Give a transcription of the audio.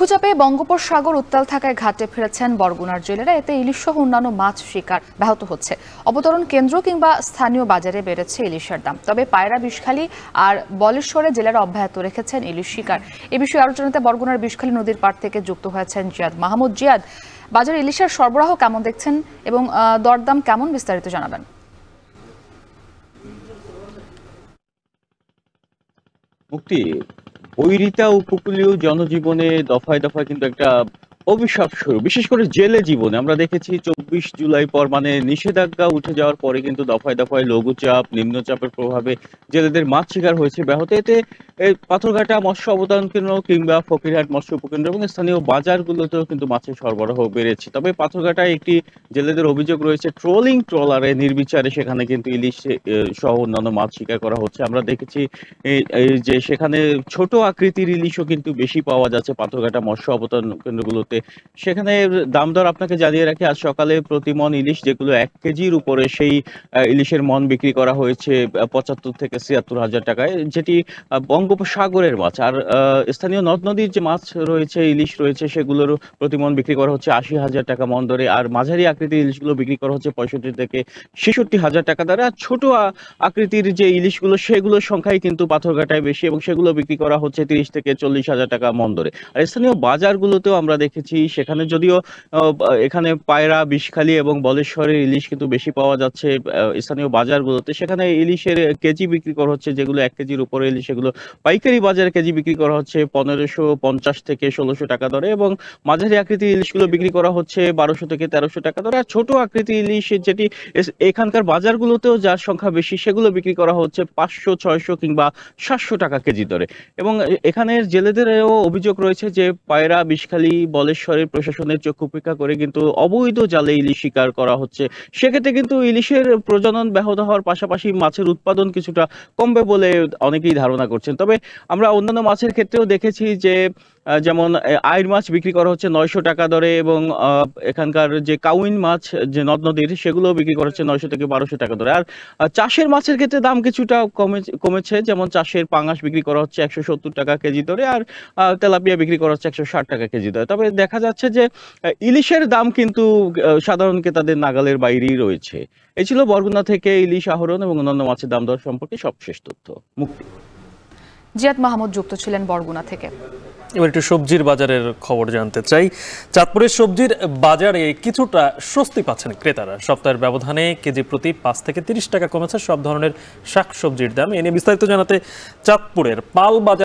লঘুচাপে বঙ্গোপসাগর উত্তাল থাকায় ঘাটে ফিরেছেন বরগুনার জেলেরা। এতে ইলিশ সহ অন্যান্য মাছ শিকার ব্যাহত হচ্ছে। অবতরণ কেন্দ্র কিংবা স্থানীয় বাজারে বেড়েছে ইলিশের দাম। তবে পায়রা, বিষখালী আর বলেশ্বরে জেলেরা অব্যাহত রেখেছেন ইলিশ শিকার। এ বিষয়ে আলোচনাতে বরগুনার বিষখালী নদীর পাড় থেকে যুক্ত হয়েছেন জিয়াদ মাহমুদ। জিয়াদ, বাজারে ইলিশের সরবরাহ কেমন দেখছেন এবং দরদাম কেমন, বিস্তারিত জানাবেন। মুক্তি, বৈরিতা উপকূলীয় জনজীবনে দফায় দফায় কিন্তু একটা অভিশাপ শুরু, বিশেষ করে জেলে জীবনে আমরা দেখেছি 24 জুলাই পর মানে নিষেধাজ্ঞা উঠে যাওয়ার পরে কিন্তু দফায় দফায় লঘুচাপ, নিম্নচাপের প্রভাবে জেলেদের মাছ শিকার হয়েছে ব্যাহত। এতে পাথরঘাটা মৎস্য অবতারণ কেন্দ্র কিংবা ফকিরহাট মৎস্য উপকেন্দ্র এবং স্থানীয় বাজারগুলোতেও কিন্তু মাছের সরবরাহ বেড়েছে। তবে পাথরঘাটায় একটি জেলেদের অভিযোগ রয়েছে, ট্রোলিং ট্রলারে নির্বিচারে সেখানে কিন্তু ইলিশ সহ অন্যান্য মাছ শিকার করা হচ্ছে। আমরা দেখেছি যে সেখানে ছোট আকৃতির ইলিশও কিন্তু বেশি পাওয়া যাচ্ছে পাথরঘাটা মৎস্য অবতারণ কেন্দ্রগুলোতে। সেখানে দাম দর আপনাকে জানিয়ে রাখি, আজ সকালে প্রতি মন ইলিশ যেগুলো 1 কেজির উপরে, সেই ইলিশের মন বিক্রি করা হয়েছে 75 থেকে 76 হাজার টাকায়, যেটি বঙ্গোপসাগরের মাছ। আর স্থানীয় নদ নদীর যে মাছ রয়েছে, ইলিশ রয়েছে, সেগুলোর প্রতি মন বিক্রি করা হচ্ছে 80 হাজার টাকা মন দরে। আর মাঝারি আকৃতির ইলিশগুলো বিক্রি করা হচ্ছে 65 থেকে 66 হাজার টাকা দরে। আর ছোট আকৃতির যে ইলিশগুলো, সেগুলোর সংখ্যাই কিন্তু পাথরঘাটায় বেশি এবং সেগুলো বিক্রি করা হচ্ছে 30 থেকে 40 হাজার টাকা মন দরে। আর স্থানীয় বাজারগুলোতেও আমরা দেখেছি, সেখানে যদিও এখানে পায়রা, বিষখালী এবং বলেশ্বরের ইলিশ কিন্তু বেশি পাওয়া যাচ্ছে স্থানীয় বাজারগুলোতে, সেখানে ইলিশের কেজি বিক্রি করা হচ্ছে, যেগুলো 1 কেজির উপরে ইলিশ সেগুলো পাইকারি বাজারে কেজি বিক্রি করা হচ্ছে 1550 থেকে 1600 টাকা দরে এবং মাঝারি আকৃতির ইলিশগুলো বিক্রি করা হচ্ছে 1200 থেকে 1300 টাকা দরে। আর ছোট আকৃতির ইলিশ যেটি এখানকার বাজারগুলোতেও যার সংখ্যা বেশি, সেগুলো বিক্রি করা হচ্ছে 500, 600 কিংবা 700 টাকা কেজি দরে। এবং এখানের জেলেদেরও অভিযোগ রয়েছে যে পায়রা, বিষখালী, বলেশ্বরের প্রশাসনের চোখ উপেক্ষা করে কিন্তু অবৈধ জালে ইলিশ শিকার করা হচ্ছে। সেক্ষেত্রে কিন্তু ইলিশের প্রজনন ব্যাহত হওয়ার পাশাপাশি মাছের উৎপাদন কিছুটা কমবে বলে অনেকেই ধারণা করছেন। তবে আমরা অন্যান্য মাছের ক্ষেত্রেও দেখেছি যে যেমন আইড় মাছ বিক্রি করা হচ্ছে 900 টাকা দরে এবং এখানকার যে কাউইন মাছ যে নদ নদীর, সেগুলো বিক্রি করা হচ্ছে 900 থেকে 1200 টাকা দরে। আর চাষের মাছের ক্ষেত্রে দাম কিছুটা কমেছে, যেমন চাষের পাঙাশ বিক্রি করা হচ্ছে 170 টাকা কেজি দরে আর তেলাপিয়া বিক্রি করা হচ্ছে 160 টাকা কেজি দরে। তবে দেখা যাচ্ছে যে ইলিশের দাম কিন্তু সাধারণ ক্রেতাদের নাগালের বাইরেই রয়েছে। এই ছিল বরগুনা থেকে ইলিশ আহরণ এবং অন্যান্য মাছের দাম দর সম্পর্কে সবশেষ তথ্য। মুক্তি। জিয়াদ মাহমুদ যুক্ত ছিলেন বরগুনা থেকে। এবার একটু সবজির বাজারের খবর জানতে চাই। চাঁদপুরের সবজির বাজারে কিছুটা স্বস্তি পাচ্ছেন ক্রেতারা। সপ্তাহের ব্যবধানে কেজি প্রতি 5 থেকে 30 টাকা কমেছে সব ধরনের শাকসবজির দাম। এ নিয়ে বিস্তারিত জানাতে চাঁদপুরের পাল বাজার